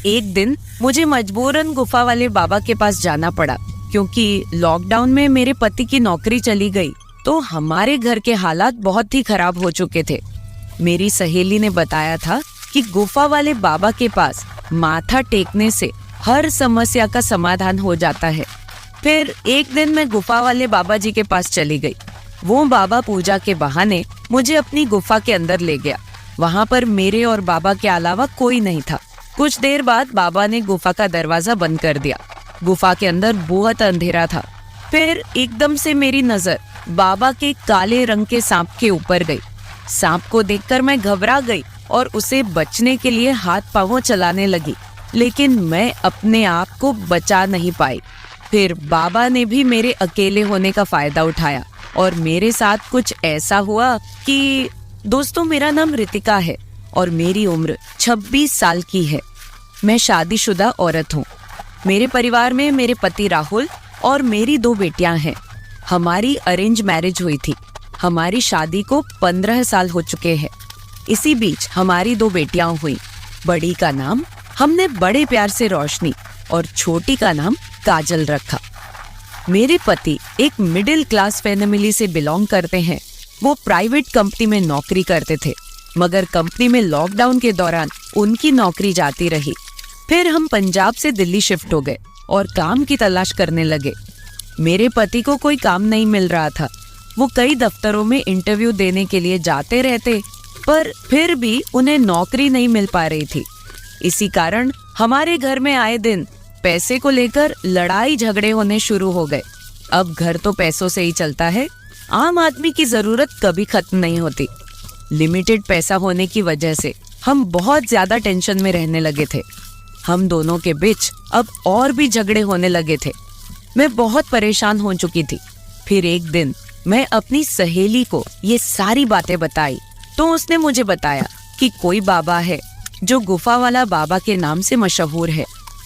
एक दिन मुझे मजबूरन गुफा वाले बाबा के पास जाना पड़ा, क्योंकि लॉकडाउन में मेरे पति की नौकरी चली गई तो हमारे घर के हालात बहुत ही खराब हो चुके थे। मेरी सहेली ने बताया था कि गुफा वाले बाबा के पास माथा टेकने से हर समस्या का समाधान हो जाता है। फिर एक दिन मैं गुफा वाले बाबा जी के पास चली गई। वो बाबा पूजा के बहाने मुझे अपनी गुफा के अंदर ले गया। वहाँ पर मेरे और बाबा के अलावा कोई नहीं था। कुछ देर बाद बाबा ने गुफा का दरवाजा बंद कर दिया। गुफा के अंदर बहुत अंधेरा था। फिर एकदम से मेरी नजर बाबा के काले रंग के सांप के ऊपर गई। सांप को देखकर मैं घबरा गई और उसे बचने के लिए हाथ पांव चलाने लगी, लेकिन मैं अपने आप को बचा नहीं पाई। फिर बाबा ने भी मेरे अकेले होने का फायदा उठाया और मेरे साथ कुछ ऐसा हुआ कि दोस्तों, मेरा नाम रितिका है और मेरी उम्र 26 साल की है। मैं शादीशुदा औरत हूँ। मेरे परिवार में मेरे पति राहुल और मेरी 2 बेटियां हैं। हमारी अरेंज मैरिज हुई थी। हमारी शादी को 15 साल हो चुके हैं। इसी बीच हमारी 2 बेटियां हुई। बड़ी का नाम हमने बड़े प्यार से रोशनी और छोटी का नाम काजल रखा। मेरे पति एक मिडिल क्लास फैमिली से बिलोंग करते हैं। वो प्राइवेट कंपनी में नौकरी करते थे, मगर कंपनी में लॉकडाउन के दौरान उनकी नौकरी जाती रही। फिर हम पंजाब से दिल्ली शिफ्ट हो गए और काम की तलाश करने लगे। मेरे पति को कोई काम नहीं मिल रहा था। वो कई दफ्तरों में इंटरव्यू देने के लिए जाते रहते, पर फिर भी उन्हें नौकरी नहीं मिल पा रही थी। इसी कारण हमारे घर में आए दिन पैसे को लेकर लड़ाई झगड़े होने शुरू हो गए। अब घर तो पैसों से ही चलता है। आम आदमी की जरूरत कभी खत्म नहीं होती। लिमिटेड पैसा होने की वजह से हम बहुत ज्यादा टेंशन में रहने लगे थे। हम दोनों के बीच अब और भी झगड़े होने लगे थे। मैं बहुत परेशान हो चुकी थी। फिर एक दिन मैं अपनी सहेली को ये सारी बातें बताई तो उसने मुझे बताया कि कोई बाबा है जो गुफा वाला बाबा के नाम से मशहूर है।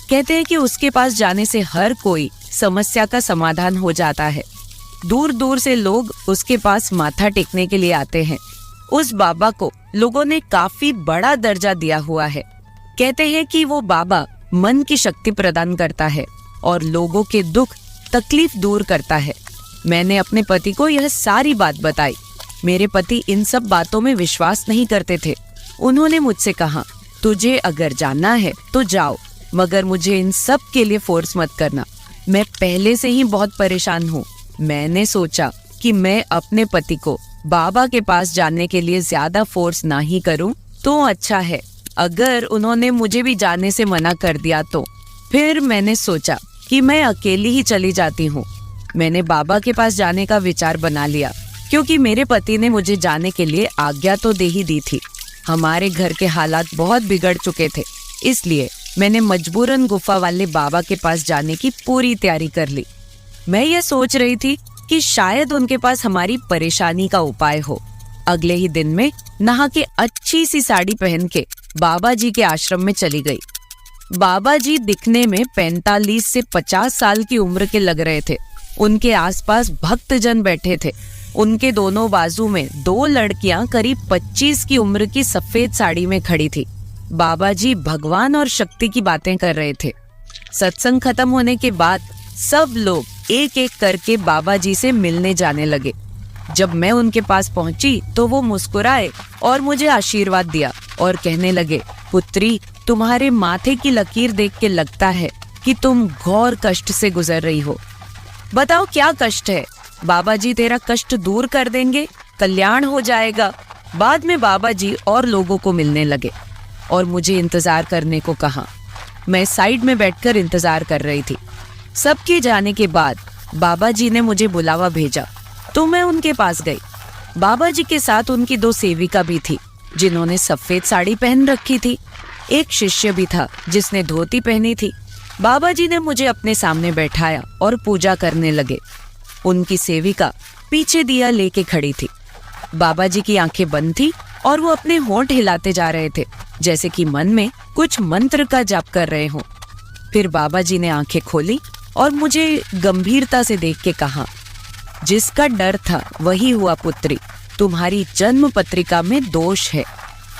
कहते हैं कि उसके पास जाने से हर कोई समस्या का समाधान हो जाता है। दूर दूर से लोग उसके पास माथा टेकने के लिए आते हैं। उस बाबा को लोगों ने काफी बड़ा दर्जा दिया हुआ है। कहते हैं कि वो बाबा मन की शक्ति प्रदान करता है और लोगों के दुख तकलीफ दूर करता है। मैंने अपने पति को यह सारी बात बताई। मेरे पति इन सब बातों में विश्वास नहीं करते थे। उन्होंने मुझसे कहा, तुझे अगर जानना है तो जाओ, मगर मुझे इन सब के लिए फोर्स मत करना। मैं पहले से ही बहुत परेशान हूँ। मैंने सोचा कि मैं अपने पति को बाबा के पास जाने के लिए ज्यादा फोर्स ना ही करूँ तो अच्छा है। अगर उन्होंने मुझे भी जाने से मना कर दिया तो फिर मैंने सोचा कि मैं अकेली ही चली जाती हूँ। मैंने बाबा के पास जाने का विचार बना लिया, क्योंकि मेरे पति ने मुझे जाने के लिए आज्ञा तो दे ही दी थी। हमारे घर के हालात बहुत बिगड़ चुके थे, इसलिए मैंने मजबूरन गुफा वाले बाबा के पास जाने की पूरी तैयारी कर ली। मैं ये सोच रही थी कि शायद उनके पास हमारी परेशानी का उपाय हो। अगले ही दिन में नहा के अच्छी सी साड़ी पहन के बाबा जी के आश्रम में चली गई। बाबा जी दिखने में 45 से 50 साल की उम्र के लग रहे थे। उनके आसपास भक्तजन बैठे थे। उनके दोनों बाजू में 2 लड़कियां करीब 25 की उम्र की सफेद साड़ी में खड़ी थी। बाबा जी भगवान और शक्ति की बातें कर रहे थे। सत्संग खत्म होने के बाद सब लोग एक एक करके बाबा जी से मिलने जाने लगे। जब मैं उनके पास पहुंची तो वो मुस्कुराए और मुझे आशीर्वाद दिया और कहने लगे, पुत्री, तुम्हारे माथे की लकीर देख के लगता है कि तुम घोर कष्ट से गुजर रही हो। बताओ क्या कष्ट है? बाबा जी तेरा कष्ट दूर कर देंगे, कल्याण हो जाएगा। बाद में बाबा जी और लोगों को मिलने लगे और मुझे इंतजार करने को कहा। मैं साइड में बैठकर इंतजार कर रही थी। सबके जाने के बाद बाबा जी ने मुझे बुलावा भेजा तो मैं उनके पास गई। बाबा जी के साथ उनकी 2 सेविका भी थी जिन्होंने सफेद साड़ी पहन रखी थी। एक शिष्य भी था जिसने धोती पहनी थी। बाबा जी ने मुझे अपने सामने बैठाया और पूजा करने लगे। उनकी सेविका पीछे दिया लेके खड़ी थी। बाबा जी की आंखें बंद थी और वो अपने होंठ हिलाते जा रहे थे, जैसे कि मन में कुछ मंत्र का जाप कर रहे हों। फिर बाबा जी ने आंखें खोली और मुझे गंभीरता से देख के कहा, जिसका डर था वही हुआ पुत्री। तुम्हारी जन्म पत्रिका में दोष है,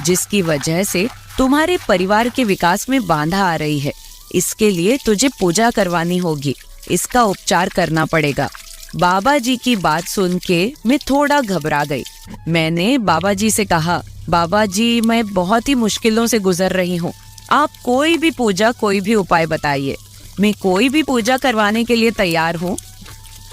जिसकी वजह से तुम्हारे परिवार के विकास में बाधा आ रही है, इसके लिए तुझे पूजा करवानी होगी, इसका उपचार करना पड़ेगा। बाबा जी की बात सुन के मैं थोड़ा घबरा गई। मैंने बाबा जी से कहा, बाबा जी मैं बहुत ही मुश्किलों से गुजर रही हूँ, आप कोई भी पूजा कोई भी उपाय बताइए, मैं कोई भी पूजा करवाने के लिए तैयार हूँ।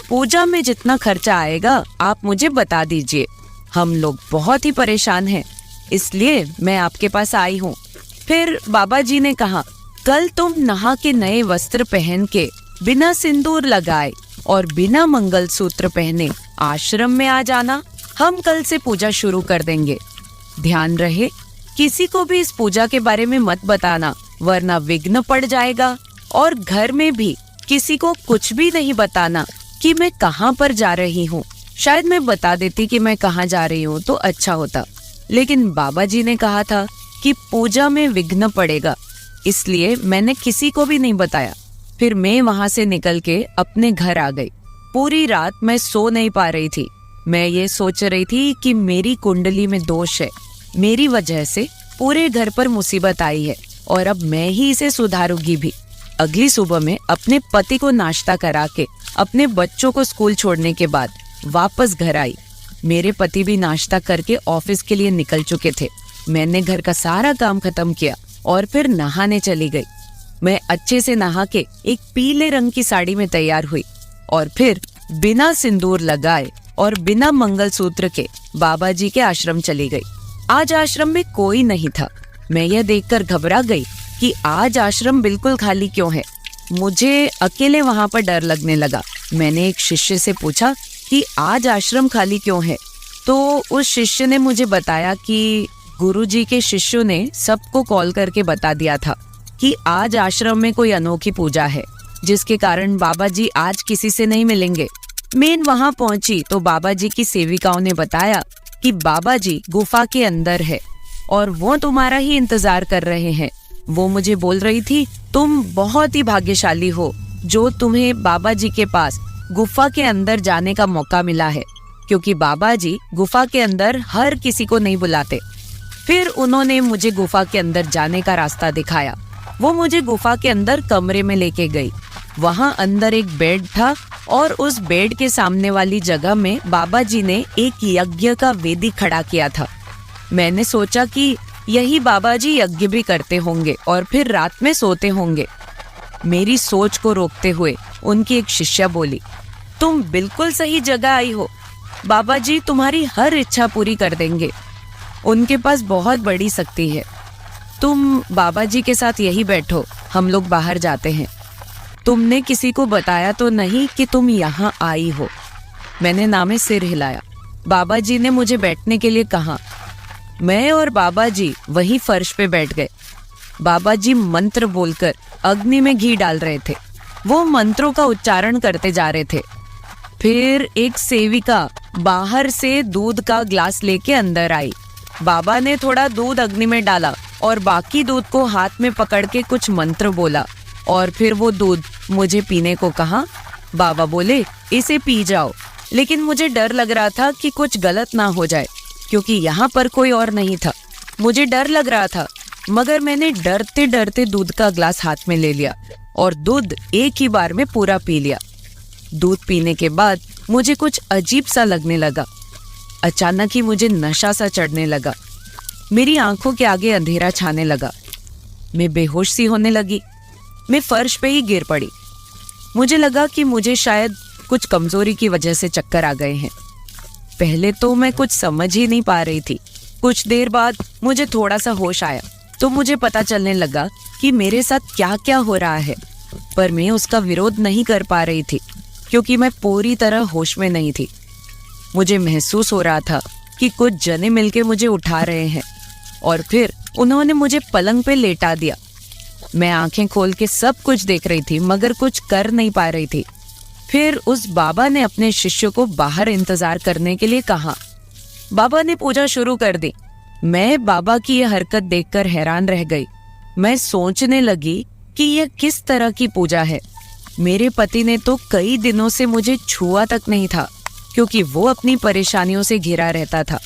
पूजा में जितना खर्चा आएगा आप मुझे बता दीजिए, हम लोग बहुत ही परेशान हैं, इसलिए मैं आपके पास आई हूँ। फिर बाबा जी ने कहा, कल तुम नहा के नए वस्त्र पहन के बिना सिंदूर लगाए और बिना मंगलसूत्र पहने आश्रम में आ जाना, हम कल से पूजा शुरू कर देंगे। ध्यान रहे किसी को भी इस पूजा के बारे में मत बताना, वरना विघ्न पड़ जाएगा। और घर में भी किसी को कुछ भी नहीं बताना कि मैं कहाँ पर जा रही हूँ। शायद मैं बता देती कि मैं कहाँ जा रही हूँ तो अच्छा होता, लेकिन बाबा जी ने कहा था कि पूजा में विघ्न पड़ेगा, इसलिए मैंने किसी को भी नहीं बताया। फिर मैं वहां से निकल के अपने घर आ गई। पूरी रात मैं सो नहीं पा रही थी। मैं ये सोच रही थी कि मेरी कुंडली में दोष है, मेरी वजह से पूरे घर पर मुसीबत आई है और अब मैं ही इसे सुधारूंगी भी। अगली सुबह में अपने पति को नाश्ता करा के अपने बच्चों को स्कूल छोड़ने के बाद वापस घर आई। मेरे पति भी नाश्ता करके ऑफिस के लिए निकल चुके थे। मैंने घर का सारा काम खत्म किया और फिर नहाने चली गई। मैं अच्छे से नहा के एक पीले रंग की साड़ी में तैयार हुई और फिर बिना सिंदूर लगाए और बिना मंगलसूत्र के बाबा जी के आश्रम चली गई। आज आश्रम में कोई नहीं था। मैं यह देखकर घबरा गई कि आज आश्रम बिल्कुल खाली क्यों है। मुझे अकेले वहां पर डर लगने लगा। मैंने एक शिष्य से पूछा कि आज आश्रम खाली क्यों है, तो उस शिष्य ने मुझे बताया कि गुरुजी के शिष्यों ने सबको कॉल करके बता दिया था कि आज आश्रम में कोई अनोखी पूजा है, जिसके कारण बाबा जी आज किसी से नहीं मिलेंगे। मैं वहां पहुंची तो बाबा जी की सेविकाओं ने बताया कि बाबा जी गुफा के अंदर है और वो तुम्हारा ही इंतजार कर रहे हैं। वो मुझे बोल रही थी, तुम बहुत ही भाग्यशाली हो जो तुम्हें बाबा जी के पास गुफा के अंदर जाने का मौका मिला है, क्योंकि बाबा जी गुफा के अंदर हर किसी को नहीं बुलाते। फिर उन्होंने मुझे गुफा के अंदर जाने का रास्ता दिखाया। वो मुझे गुफा के अंदर कमरे में लेके गई। वहां अंदर एक बेड था और उस बेड के सामने वाली जगह में बाबा जी ने एक यज्ञ का वेदी खड़ा किया था। मैंने सोचा कि यही बाबा जी यज्ञ भी करते होंगे और फिर रात में सोते होंगे। मेरी सोच को रोकते हुए उनकी एक शिष्या बोली, तुम बिल्कुल सही जगह आई हो, बाबा जी तुम्हारी हर इच्छा पूरी कर देंगे, उनके पास बहुत बड़ी शक्ति है। तुम बाबा जी के साथ यही बैठो, हम लोग बाहर जाते हैं। तुमने किसी को बताया तो नहीं कि तुम यहाँ आई हो? मैंने नामे सिर हिलाया। बाबा जी ने मुझे बैठने के लिए कहा। मैं और बाबा जी वही फर्श पे बैठ गए। बाबा जी मंत्र बोलकर अग्नि में घी डाल रहे थे। वो मंत्रों का उच्चारण करते जा रहे थे। फिर एक सेविका बाहर से दूध का ग्लास लेके अंदर आई। बाबा ने थोड़ा दूध अग्नि में डाला और बाकी दूध को हाथ में पकड़ के कुछ मंत्र बोला और फिर वो दूध मुझे पीने को कहा। बाबा बोले, इसे पी जाओ, लेकिन मुझे डर लग रहा था कि कुछ गलत ना हो जाए, क्योंकि यहाँ पर कोई और नहीं था। मुझे डर लग रहा था, मगर मैंने डरते डरते दूध का ग्लास हाथ में ले लिया और दूध एक ही बार में पूरा पी लिया। दूध पीने के बाद मुझे कुछ अजीब सा लगने लगा। अचानक ही मुझे नशा सा चढ़ने लगा। मेरी आंखों के आगे अंधेरा छाने लगा। मैं बेहोश सी होने लगी। मैं फर्श पे ही गिर पड़ी। मुझे लगा कि मुझे शायद कुछ कमजोरी की वजह से चक्कर आ गए हैं। पहले तो मैं कुछ समझ ही नहीं पा रही थी। कुछ देर बाद मुझे थोड़ा सा होश आया तो मुझे पता चलने लगा कि मेरे साथ क्या क्या हो रहा है, पर मैं उसका विरोध नहीं कर पा रही थी क्योंकि मैं पूरी तरह होश में नहीं थी। मुझे महसूस हो रहा था कि कुछ जने मिलके मुझे उठा रहे हैं और फिर उन्होंने मुझे पलंग पे लेटा दिया। मैं आंखें खोल के सब कुछ देख रही थी मगर कुछ कर नहीं पा रही थी। फिर उस बाबा ने अपने शिष्य को बाहर इंतजार करने के लिए कहा। बाबा ने पूजा शुरू कर दी। मैं बाबा की यह हरकत देखकर हैरान रह गई। मैं सोचने लगी कि यह किस तरह की पूजा है। मेरे पति ने तो कई दिनों से मुझे छुआ तक नहीं था, क्योंकि वो अपनी परेशानियों से घिरा रहता था।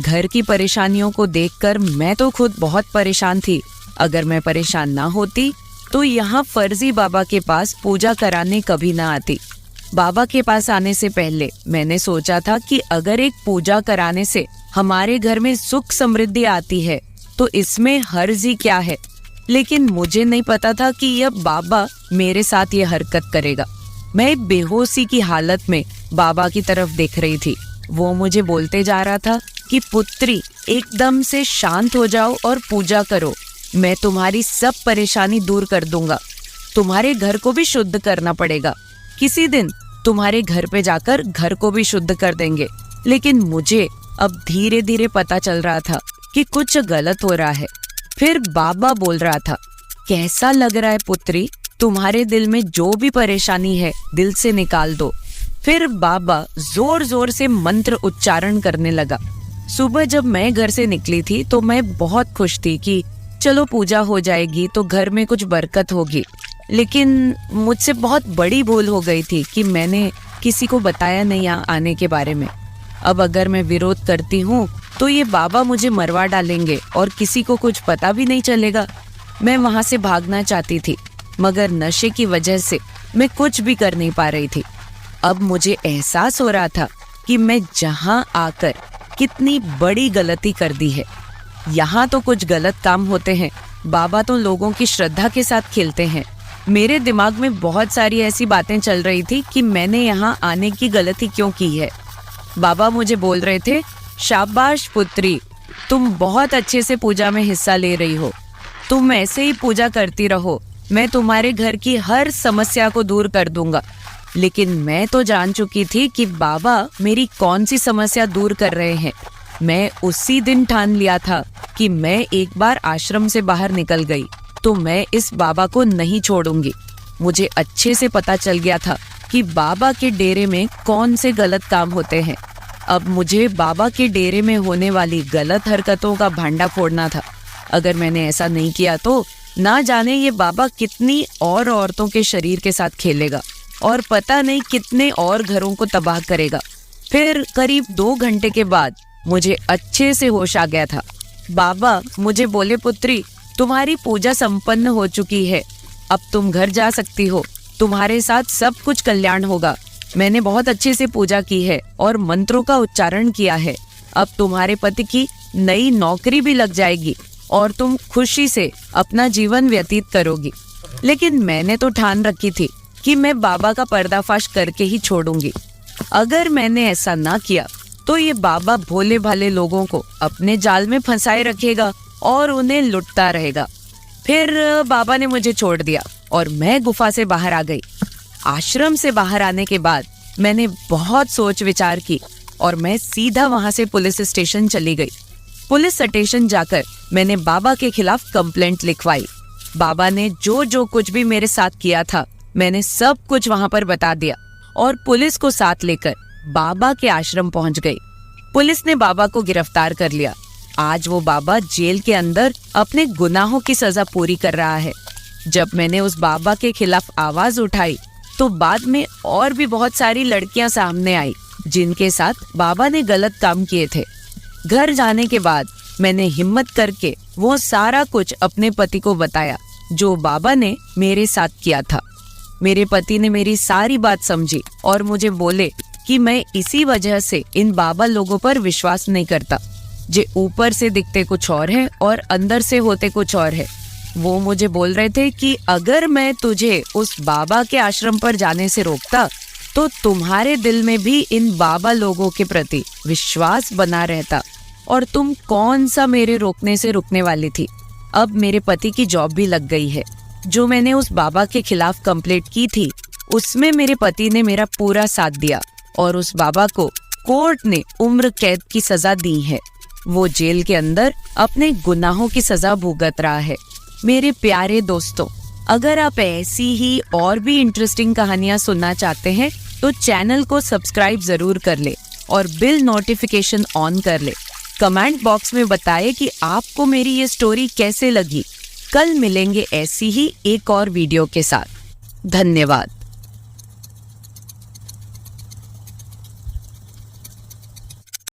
घर की परेशानियों को देखकर मैं तो खुद बहुत परेशान थी। अगर मैं परेशान ना होती तो यहाँ फर्जी बाबा के पास पूजा कराने कभी ना आती। बाबा के पास आने से पहले मैंने सोचा था कि अगर एक पूजा कराने से हमारे घर में सुख समृद्धि आती है तो इसमें हर्जी क्या है। लेकिन मुझे नहीं पता था कि यह बाबा मेरे साथ ये हरकत करेगा। मैं बेहोशी की हालत में बाबा की तरफ देख रही थी। वो मुझे बोलते जा रहा था कि पुत्री, एकदम से शांत हो जाओ और पूजा करो। मैं तुम्हारी सब परेशानी दूर कर दूंगा। तुम्हारे घर को भी शुद्ध करना पड़ेगा। किसी दिन तुम्हारे घर पे जाकर घर को भी शुद्ध कर देंगे। लेकिन मुझे अब धीरे धीरे पता चल रहा था कि कुछ गलत हो रहा है। फिर बाबा बोल रहा था, कैसा लग रहा है पुत्री, तुम्हारे दिल में जो भी परेशानी है दिल से निकाल दो। फिर बाबा जोर जोर से मंत्र उच्चारण करने लगा। सुबह जब मैं घर से निकली थी तो मैं बहुत खुश थी कि चलो पूजा हो जाएगी तो घर में कुछ बरकत होगी। लेकिन मुझसे बहुत बड़ी भूल हो गई थी कि मैंने किसी को बताया नहीं आने के बारे में। अब अगर मैं विरोध करती हूँ तो ये बाबा मुझे मरवा डालेंगे और किसी को कुछ पता भी नहीं चलेगा। मैं वहाँ से भागना चाहती थी मगर नशे की वजह से मैं कुछ भी कर नहीं पा रही थी। अब मुझे एहसास हो रहा था कि मैं जहाँ आकर कितनी बड़ी गलती कर दी है। यहाँ तो कुछ गलत काम होते हैं, बाबा तो लोगों की श्रद्धा के साथ खेलते हैं। मेरे दिमाग में बहुत सारी ऐसी बातें चल रही थी कि मैंने यहाँ आने की गलती क्यों की है। बाबा मुझे बोल रहे थे, शाबाश पुत्री, तुम बहुत अच्छे से पूजा में हिस्सा ले रही हो। तुम ऐसे ही पूजा करती रहो, मैं तुम्हारे घर की हर समस्या को दूर कर दूंगा। लेकिन मैं तो जान चुकी थी कि बाबा मेरी कौन सी समस्या दूर कर रहे हैं। मैं उसी दिन ठान लिया था कि मैं एक बार आश्रम से बाहर निकल गई तो मैं इस बाबा को नहीं छोड़ूंगी। मुझे अच्छे से पता चल गया था कि बाबा के डेरे में कौन से गलत काम होते हैं। अब मुझे बाबा के डेरे में होने वाली गलत हरकतों का भांडा फोड़ना था। अगर मैंने ऐसा नहीं किया तो ना जाने ये बाबा कितनी और औरतों के शरीर के साथ खेलेगा और पता नहीं कितने और घरों को तबाह करेगा। फिर करीब 2 घंटे के बाद मुझे अच्छे से होश आ गया था। बाबा मुझे बोले, पुत्री, तुम्हारी पूजा संपन्न हो चुकी है, अब तुम घर जा सकती हो। तुम्हारे साथ सब कुछ कल्याण होगा। मैंने बहुत अच्छे से पूजा की है और मंत्रों का उच्चारण किया है। अब तुम्हारे पति की नई नौकरी भी लग जाएगी और तुम खुशी से अपना जीवन व्यतीत करोगी। लेकिन मैंने तो ठान रखी थी कि मैं बाबा का पर्दाफाश करके ही छोड़ूंगी। अगर मैंने ऐसा ना किया तो ये बाबा भोले भाले लोगों को अपने जाल में फंसाए रखेगा और उन्हें लुटता रहेगा। फिर बाबा ने मुझे छोड़ दिया और मैं गुफा से बाहर आ गई। आश्रम से बाहर आने के बाद मैंने बहुत सोच विचार की और मैं सीधा वहां से पुलिस स्टेशन चली गई। पुलिस स्टेशन जाकर मैंने बाबा के खिलाफ कंप्लेंट लिखवाई। बाबा ने जो कुछ भी मेरे साथ किया था मैंने सब कुछ वहां पर बता दिया और पुलिस को साथ लेकर बाबा के आश्रम पहुंच गई। पुलिस ने बाबा को गिरफ्तार कर लिया। आज वो बाबा जेल के अंदर अपने गुनाहों की सजा पूरी कर रहा है। जब मैंने उस बाबा के खिलाफ आवाज उठाई तो बाद में और भी बहुत सारी लड़कियां सामने आई जिनके साथ बाबा ने गलत काम किए थे। घर जाने के बाद मैंने हिम्मत करके वो सारा कुछ अपने पति को बताया जो बाबा ने मेरे साथ किया था। मेरे पति ने मेरी सारी बात समझी और मुझे बोले कि मैं इसी वजह से इन बाबा लोगों पर विश्वास नहीं करता, जो ऊपर से दिखते कुछ और है और अंदर से होते कुछ और है। वो मुझे बोल रहे थे कि अगर मैं तुझे उस बाबा के आश्रम पर जाने से रोकता तो तुम्हारे दिल में भी इन बाबा लोगों के प्रति विश्वास बना रहता और तुम कौन सा मेरे रोकने से रुकने वाली थी। अब मेरे पति की जॉब भी लग गई है। जो मैंने उस बाबा के खिलाफ कंप्लेंट की थी उसमें मेरे पति ने मेरा पूरा साथ दिया और उस बाबा को कोर्ट ने उम्र कैद की सजा दी है। वो जेल के अंदर अपने गुनाहों की सजा भुगत रहा है। मेरे प्यारे दोस्तों, अगर आप ऐसी ही और भी इंटरेस्टिंग कहानियां सुनना चाहते हैं तो चैनल को सब्सक्राइब जरूर कर ले और बिल नोटिफिकेशन ऑन कर ले। कमेंट बॉक्स में बताएं कि आपको मेरी ये स्टोरी कैसे लगी। कल मिलेंगे ऐसी ही एक और वीडियो के साथ। धन्यवाद।